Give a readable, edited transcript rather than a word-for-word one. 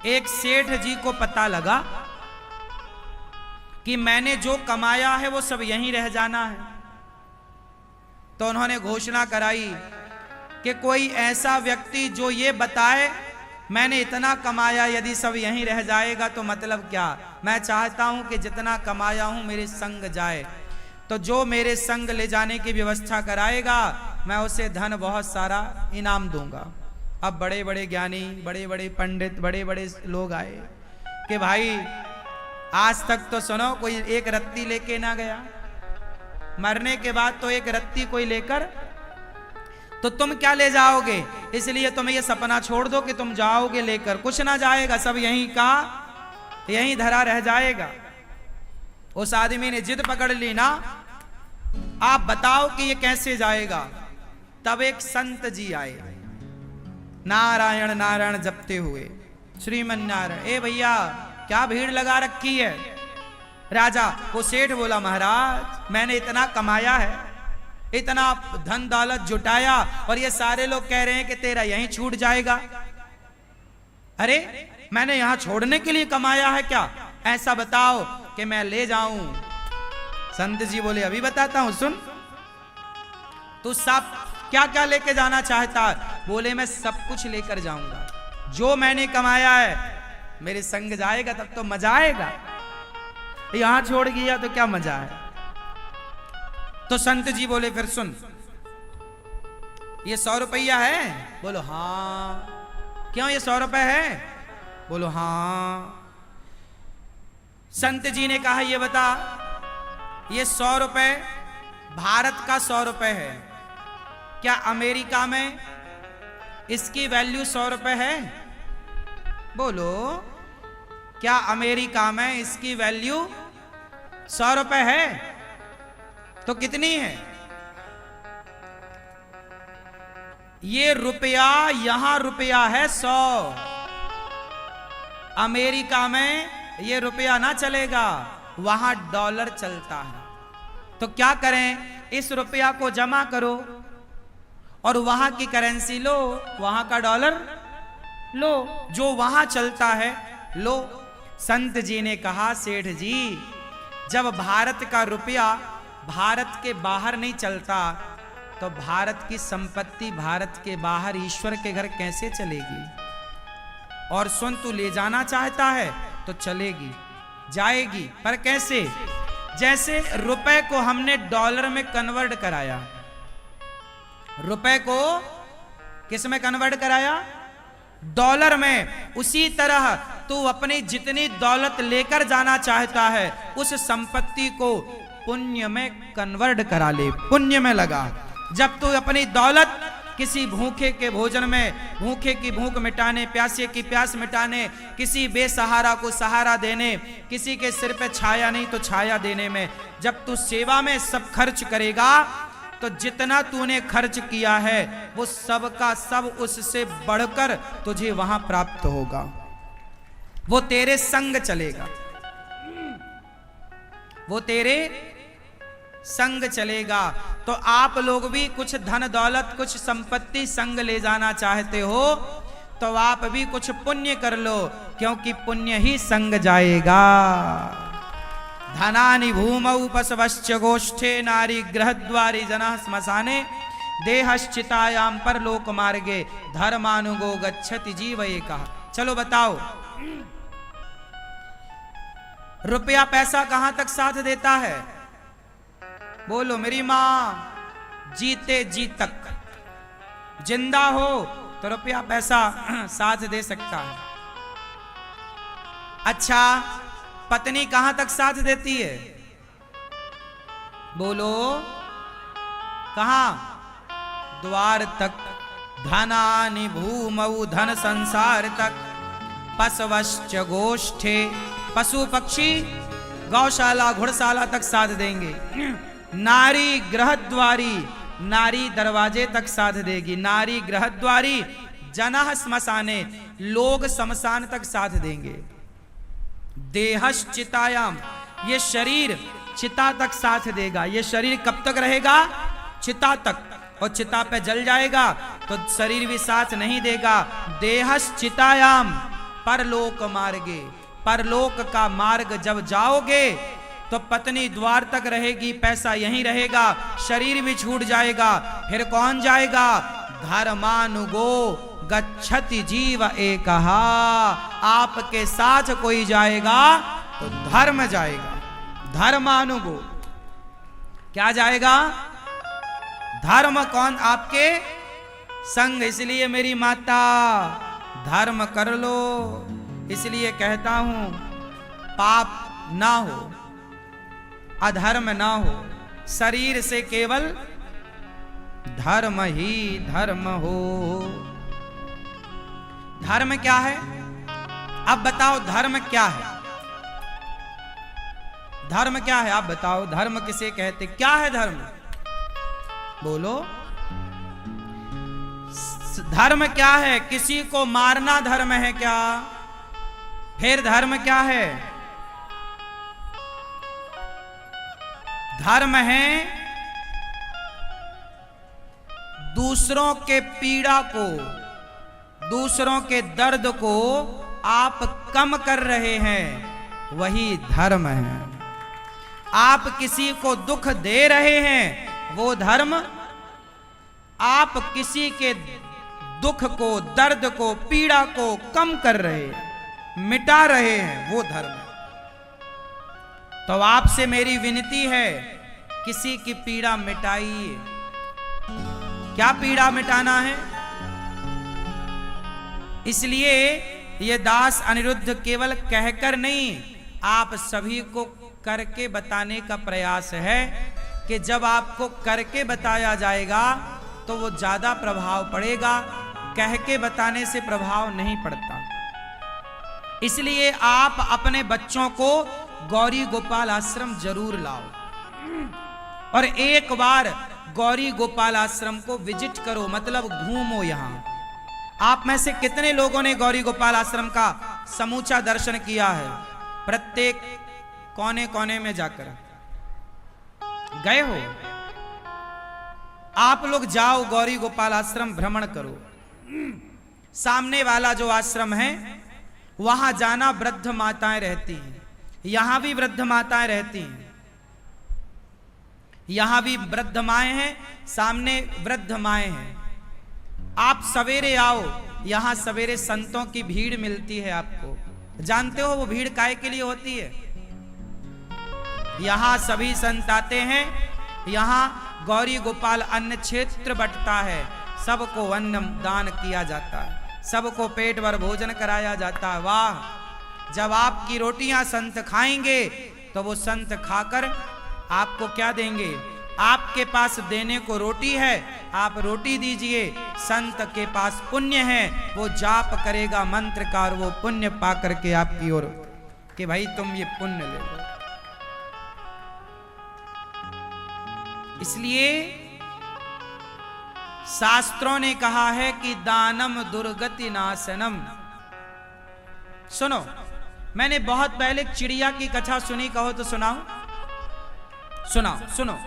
एक सेठ जी को पता लगा कि मैंने जो कमाया है वो सब यहीं रह जाना है, तो उन्होंने घोषणा कराई कि कोई ऐसा व्यक्ति जो ये बताए मैंने इतना कमाया, यदि सब यहीं रह जाएगा तो मतलब क्या। मैं चाहता हूं कि जितना कमाया हूं मेरे संग जाए, तो जो मेरे संग ले जाने की व्यवस्था कराएगा मैं उसे धन बहुत सारा इनाम दूंगा। अब बड़े बड़े ज्ञानी, बड़े बड़े पंडित, बड़े बड़े लोग आए कि भाई आज तक तो सुनो कोई एक रत्ती लेके ना गया, मरने के बाद तो एक रत्ती कोई लेकर, तो तुम क्या ले जाओगे, इसलिए तुम ये सपना छोड़ दो कि तुम जाओगे लेकर, कुछ ना जाएगा, सब यहीं का यहीं धरा रह जाएगा। उस आदमी ने जिद पकड़ ली ना, आप बताओ कि ये कैसे जाएगा। तब एक संत जी आए, नारायण नारायण जपते हुए, श्रीमन नारायण। ए भैया क्या भीड़ लगा रखी है। राजा वो सेठ बोला, महाराज मैंने इतना कमाया है, इतना धन दौलत जुटाया, और ये सारे लोग कह रहे हैं कि तेरा यहीं छूट जाएगा। अरे मैंने यहां छोड़ने के लिए कमाया है क्या, ऐसा बताओ कि मैं ले जाऊं। संत जी बोले, अभी बताता हूं, सुन। तू सब क्या क्या लेके जाना चाहता है। बोले, मैं सब कुछ लेकर जाऊंगा, जो मैंने कमाया है मेरे संग जाएगा तब तो मजा आएगा, यहां छोड़ गया तो क्या मजा है। तो संत जी बोले, फिर सुन, ये 100 रुपया है। बोलो हाँ। क्यों ये 100 रुपए है। बोलो हाँ। संत जी ने कहा, ये बता, ये 100 रुपए भारत का 100 रुपए है, क्या अमेरिका में इसकी वैल्यू 100 रुपए है। बोलो, क्या अमेरिका में इसकी वैल्यू 100 रुपए है, तो कितनी है। ये रुपया, यहां रुपया है 100, अमेरिका में ये रुपया ना चलेगा, वहां डॉलर चलता है। तो क्या करें, इस रुपया को जमा करो और वहां की करेंसी लो, वहां का डॉलर लो, जो वहां चलता है लो। संत जी ने कहा, सेठ जी जब भारत का रुपया भारत के बाहर नहीं चलता, तो भारत की संपत्ति भारत के बाहर ईश्वर के घर कैसे चलेगी। और सुन, तू ले जाना चाहता है तो चलेगी, जाएगी, पर कैसे। जैसे रुपए को हमने डॉलर में कन्वर्ट कराया, रुपए को किस में कन्वर्ट कराया, डॉलर में, उसी तरह तू अपनी जितनी दौलत लेकर जाना चाहता है उस संपत्ति को पुण्य में कन्वर्ट करा ले, पुण्य में लगा। जब तू अपनी दौलत किसी भूखे के भोजन में, भूखे की भूख मिटाने, प्यासे की प्यास मिटाने, किसी बेसहारा को सहारा देने, किसी के सिर पे छाया नहीं तो छाया देने में, जब तू सेवा में सब खर्च करेगा, तो जितना तूने खर्च किया है वो सब का सब उससे बढ़कर तुझे वहां प्राप्त होगा, वो तेरे संग चलेगा, वो तेरे संग चलेगा। तो आप लोग भी कुछ धन दौलत, कुछ संपत्ति संग ले जाना चाहते हो तो आप भी कुछ पुण्य कर लो, क्योंकि पुण्य ही संग जाएगा। धनानि भूमौ पशवश्च गोष्ठे, नारी गृहद्वारी जनः श्मशाने, देहश्चितायाम परलोक मार्गे, धर्मानुगो गच्छति जीव एकः। चलो बताओ, रुपया पैसा कहां तक साथ देता है। बोलो, मेरी मां जीते जी तक, जिंदा हो तो रुपया पैसा साथ दे सकता है। अच्छा, पत्नी कहां तक साथ देती है। बोलो, कहां, द्वार तक। धनानि भूमौ, धन संसार तक, पशवश्च गोष्ठे, पशु पक्षी गौशाला घुड़शाला तक साथ देंगे। नारी गृहद्वारी, नारी दरवाजे तक साथ देगी। नारी गृहद्वारी, जनः श्मशाने, लोग शमशान तक साथ देंगे। देहश्चितायाम, ये शरीर चिता तक साथ देगा। ये शरीर कब तक रहेगा, चिता तक, और चिता पे जल जाएगा तो शरीर भी साथ नहीं देगा। देहश्चितायाम, परलोक मार्गे। परलोक का मार्ग जब जाओगे तो पत्नी द्वार तक रहेगी, पैसा यहीं रहेगा, शरीर भी छूट जाएगा। फिर कौन जाएगा? धर्मानुगो गच्छति जीव एकहा। आपके साथ कोई जाएगा तो धर्म जाएगा। धर्मानुगो क्या जाएगा? धर्म। कौन? आपके संग। इसलिए मेरी माता धर्म कर लो। इसलिए कहता हूं पाप ना हो, अधर्म ना हो, शरीर से केवल धर्म ही धर्म हो। धर्म क्या है? अब बताओ धर्म क्या है? धर्म क्या है? आप बताओ धर्म किसे कहते? क्या है धर्म? बोलो। धर्म क्या है? किसी को मारना धर्म है क्या? फिर धर्म क्या है? धर्म है दूसरों के पीड़ा को, दूसरों के दर्द को आप कम कर रहे हैं, वही धर्म है। आप किसी को दुख दे रहे हैं, वो धर्म। आप किसी के दुख को, दर्द को, पीड़ा को कम कर रहे हैं, मिटा रहे हैं, वो धर्म है। तो आपसे मेरी विनती है, किसी की पीड़ा मिटाइए। क्या पीड़ा मिटाना है? इसलिए ये दास अनिरुद्ध केवल कहकर नहीं, आप सभी को करके बताने का प्रयास है कि जब आपको करके बताया जाएगा तो वो ज्यादा प्रभाव पड़ेगा। कह के बताने से प्रभाव नहीं पड़ता। इसलिए आप अपने बच्चों को गौरी गोपाल आश्रम जरूर लाओ और एक बार गौरी गोपाल आश्रम को विजिट करो, मतलब घूमो। यहां आप में से कितने लोगों ने गौरी गोपाल आश्रम का समूचा दर्शन किया है? प्रत्येक कोने कोने में जाकर गए हो? आप लोग जाओ, गौरी गोपाल आश्रम भ्रमण करो। सामने वाला जो आश्रम है वहां जाना, वृद्ध माताएं रहती हैं। यहां भी वृद्ध माताएं रहती हैं, यहां भी वृद्ध माएं हैं, सामने वृद्ध माएं हैं। आप सवेरे आओ, यहां सवेरे संतों की भीड़ मिलती है आपको। जानते हो वो भीड़ काहे के लिए होती है? यहां सभी संत आते हैं, यहां गौरी गोपाल अन्न क्षेत्र बंटता है, सबको अन्न दान किया जाता है, सबको पेट भर भोजन कराया जाता है। वाह! जब आपकी रोटियां संत खाएंगे तो वो संत खाकर आपको क्या देंगे? आपके पास देने को रोटी है, आप रोटी दीजिए। संत के पास पुण्य है, वो जाप करेगा मंत्र का और वो पुण्य पा करके आपकी ओर कि भाई तुम ये पुण्य ले लो। इसलिए शास्त्रों ने कहा है कि दानम दुर्गति नाशनम। सुनो, मैंने बहुत पहले चिड़िया की कथा सुनी, कहो तो सुनाओ। सुनाओ, सुनो।